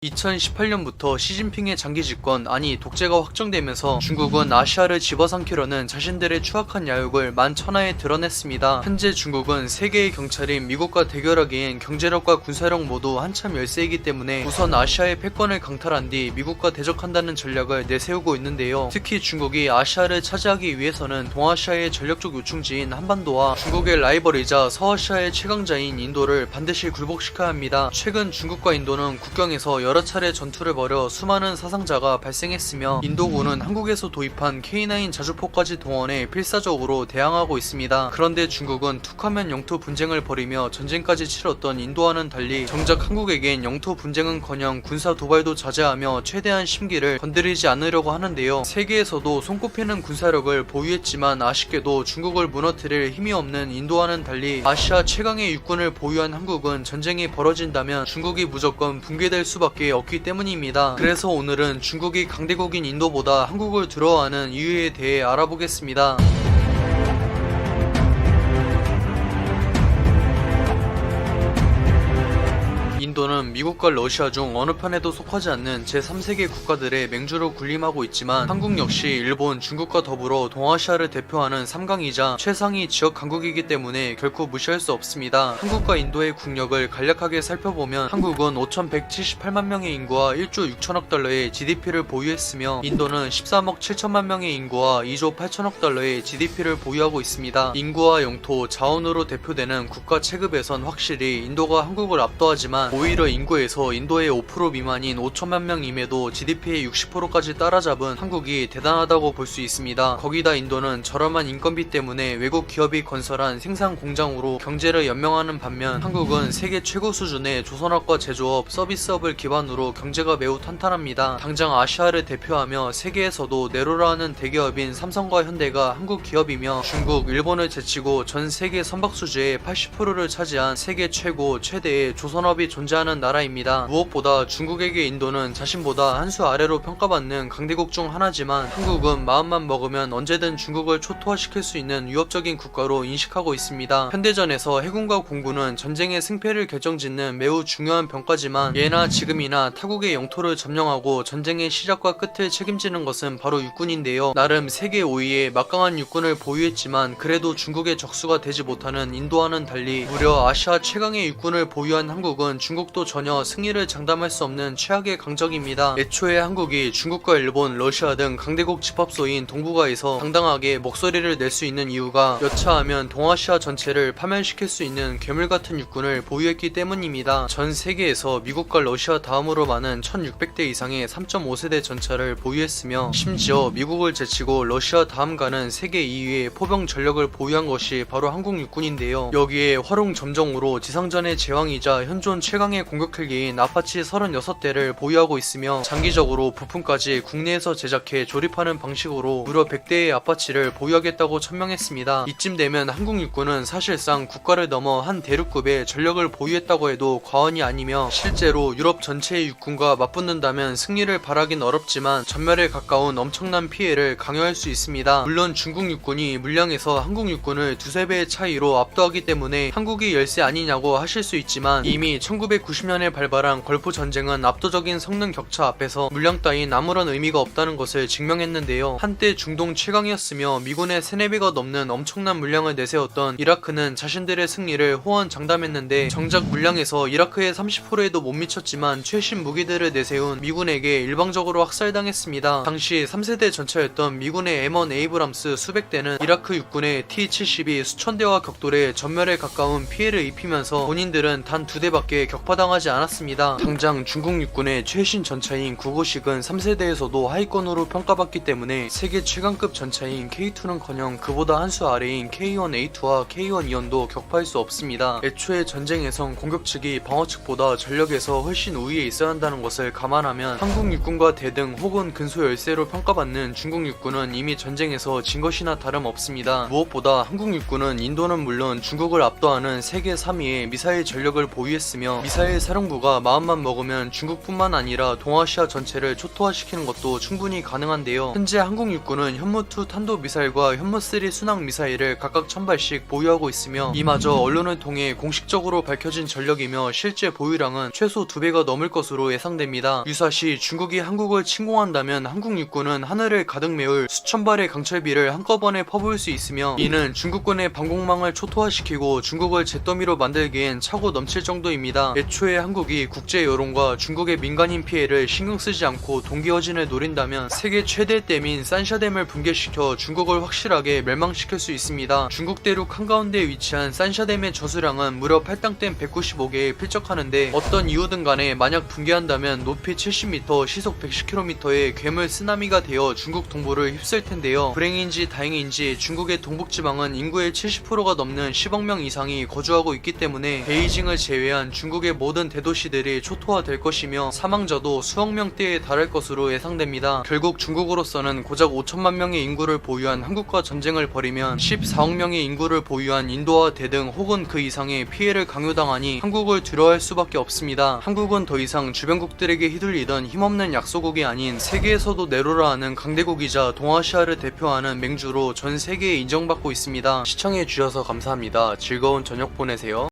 2018년부터 시진핑의 장기 집권, 아니 독재가 확정되면서 중국은 아시아를 집어삼키려는 자신들의 추악한 야욕을 만천하에 드러냈습니다. 현재 중국은 세계의 경찰인 미국과 대결하기엔 경제력과 군사력 모두 한참 열세이기 때문에 우선 아시아의 패권을 강탈한 뒤 미국과 대적한다는 전략을 내세우고 있는데요. 특히 중국이 아시아를 차지하기 위해서는 동아시아의 전력적 요충지인 한반도와 중국의 라이벌이자 서아시아의 최강자인 인도를 반드시 굴복시켜야 합니다. 최근 중국과 인도는 국경에서 여러 차례 전투를 벌여 수많은 사상자가 발생했으며 인도군은 한국에서 도입한 K9 자주포까지 동원해 필사적으로 대항하고 있습니다. 그런데 중국은 툭하면 영토 분쟁을 벌이며 전쟁까지 치렀던 인도와는 달리 정작 한국에겐 영토 분쟁은커녕 군사 도발도 자제하며 최대한 심기를 건드리지 않으려고 하는데요. 세계에서도 손꼽히는 군사력을 보유했지만 아쉽게도 중국을 무너뜨릴 힘이 없는 인도와는 달리 아시아 최강의 육군을 보유한 한국은 전쟁이 벌어진다면 중국이 무조건 붕괴될 수밖에 없기 때문입니다. 그래서 오늘은 중국이 강대국인 인도보다 한국을 두려워하는 이유에 대해 알아보겠습니다. 인도는 미국과 러시아 중 어느 편에도 속하지 않는 제3세계 국가들의 맹주로 군림하고 있지만 한국 역시 일본, 중국과 더불어 동아시아를 대표하는 3강이자 최상위 지역 강국이기 때문에 결코 무시할 수 없습니다. 한국과 인도의 국력을 간략하게 살펴보면 한국은 5,178만 명의 인구와 1조 6천억 달러의 GDP를 보유했으며 인도는 13억 7천만 명의 인구와 2조 8천억 달러의 GDP를 보유하고 있습니다. 인구와 영토, 자원으로 대표되는 국가 체급에선 확실히 인도가 한국을 압도하지만 오히려 인구에서 인도의 5% 미만인 5천만 명임에도 GDP의 60%까지 따라잡은 한국이 대단하다고 볼 수 있습니다. 거기다 인도는 저렴한 인건비 때문에 외국 기업이 건설한 생산 공장으로 경제를 연명하는 반면 한국은 세계 최고 수준의 조선업과 제조업, 서비스업을 기반으로 경제가 매우 탄탄합니다. 당장 아시아를 대표하며 세계에서도 내로라하는 대기업인 삼성과 현대가 한국 기업이며 중국, 일본을 제치고 전 세계 선박수지의 80%를 차지한 세계 최고, 최대의 조선업이 존재하는 나라입니다. 무엇보다 중국에게 인도는 자신보다 한 수 아래로 평가받는 강대국 중 하나지만 한국은 마음만 먹으면 언제든 중국을 초토화시킬 수 있는 위협적인 국가로 인식하고 있습니다. 현대전에서 해군과 공군은 전쟁의 승패를 결정짓는 매우 중요한 병과지만 예나 지금이나 타국의 영토를 점령하고 전쟁의 시작과 끝을 책임지는 것은 바로 육군인데요. 나름 세계 5위의 막강한 육군을 보유했지만 그래도 중국의 적수가 되지 못하는 인도와는 달리 무려 아시아 최강의 육군을 보유한 한국은 중국도 전혀 승리를 장담할 수 없는 최악의 강적입니다. 애초에 한국이 중국과 일본, 러시아 등 강대국 집합소인 동북아에서 당당하게 목소리를 낼 수 있는 이유가 여차하면 동아시아 전체를 파멸시킬 수 있는 괴물같은 육군을 보유했기 때문입니다. 전 세계에서 미국과 러시아 다음으로 많은 1600대 이상의 3.5세대 전차를 보유했으며 심지어 미국을 제치고 러시아 다음가는 세계 2위의 포병 전력을 보유한 것이 바로 한국 육군인데요. 여기에 화룡 점정으로 지상전의 제왕이자 현존 최강의 공격 헬기인 아파치 36대를 보유하고 있으며 장기적으로 부품까지 국내에서 제작해 조립하는 방식으로 무려 100대의 아파치를 보유하겠다고 천명했습니다. 이쯤 되면 한국 육군은 사실상 국가를 넘어 한 대륙급의 전력을 보유했다고 해도 과언이 아니며 실제로 유럽 전체의 육군과 맞붙는다면 승리를 바라긴 어렵지만 전멸에 가까운 엄청난 피해를 강요할 수 있습니다. 물론 중국 육군이 물량에서 한국 육군을 두세 배의 차이로 압도하기 때문에 한국이 열세 아니냐고 하실 수 있지만 이미 1990년에 발발한 걸프 전쟁은 압도적인 성능 격차 앞에서 물량 따윈 아무런 의미가 없다는 것을 증명했는데요. 한때 중동 최강이었으며 미군의 3-4배가 넘는 엄청난 물량을 내세웠던 이라크는 자신들의 승리를 호언장담했는데 정작 물량에서 이라크의 30%에도 못 미쳤지만 최신 무기들을 내세운 미군에게 일방적으로 학살당했습니다. 당시 3세대 전차였던 미군의 M1 에이브람스 수백 대는 이라크 육군의 T-72 수천 대와 격돌해 전멸에 가까운 피해를 입히면서 본인들은 단 2대밖에 격파당하지 않았습니다. 당장 중국 육군의 최신 전차인 995은 3세대에서도 하위권으로 평가받기 때문에 세계 최강급 전차인 K2는커녕 그보다 한 수 아래인 K1A2와 K1E1도 격파할 수 없습니다. 애초에 전쟁에선 공격 측이 방어 측보다 전력에서 훨씬 우위에 있어야 한다는 것을 감안하면 한국 육군과 대등 혹은 근소 열세로 평가받는 중국 육군은 이미 전쟁에서 진 것이나 다름없습니다. 무엇보다 한국 육군은 인도는 물론 중국을 압도하는 세계 3위의 미사일 전력을 보유했으며 미사일 미사일 사령부가 마음만 먹으면 중국뿐만 아니라 동아시아 전체를 초토화시키는 것도 충분히 가능한데요. 현재 한국 육군은 현무2 탄도미사일과 현무3 순항미사일을 각각 1000발씩 보유하고 있으며 이마저 언론을 통해 공식적으로 밝혀진 전력이며 실제 보유량은 최소 2배가 넘을 것으로 예상됩니다. 유사시 중국이 한국을 침공한다면 한국 육군은 하늘을 가득 메울 수천 발의 강철비를 한꺼번에 퍼부을 수 있으며 이는 중국군의 방공망을 초토화시키고 중국을 잿더미로 만들기엔 차고 넘칠 정도입니다. 애초에 한국이 국제 여론과 중국의 민간인 피해를 신경쓰지 않고 동기어진을 노린다면 세계 최대 댐인 산샤댐을 붕괴시켜 중국을 확실하게 멸망시킬 수 있습니다. 중국 대륙 한가운데에 위치한 산샤댐의 저수량은 무려 팔당댐 195개에 필적하는데 어떤 이유든 간에 만약 붕괴한다면 높이 70m, 시속 110km의 괴물 쓰나미가 되어 중국 동부를 휩쓸 텐데요. 불행인지 다행인지 중국의 동북지방은 인구의 70%가 넘는 10억 명 이상이 거주하고 있기 때문에 베이징을 제외한 중국의 모든 대도시들이 초토화될 것이며 사망자도 수억 명대에 달할 것으로 예상됩니다. 결국 중국으로서는 고작 5천만 명의 인구를 보유한 한국과 전쟁을 벌이면 14억 명의 인구를 보유한 인도와 대등 혹은 그 이상의 피해를 강요당하니 한국을 두려워할 수밖에 없습니다. 한국은 더 이상 주변국들에게 휘둘리던 힘없는 약소국이 아닌 세계에서도 내로라 하는 강대국이자 동아시아를 대표하는 맹주로 전 세계에 인정받고 있습니다. 시청해주셔서 감사합니다. 즐거운 저녁 보내세요.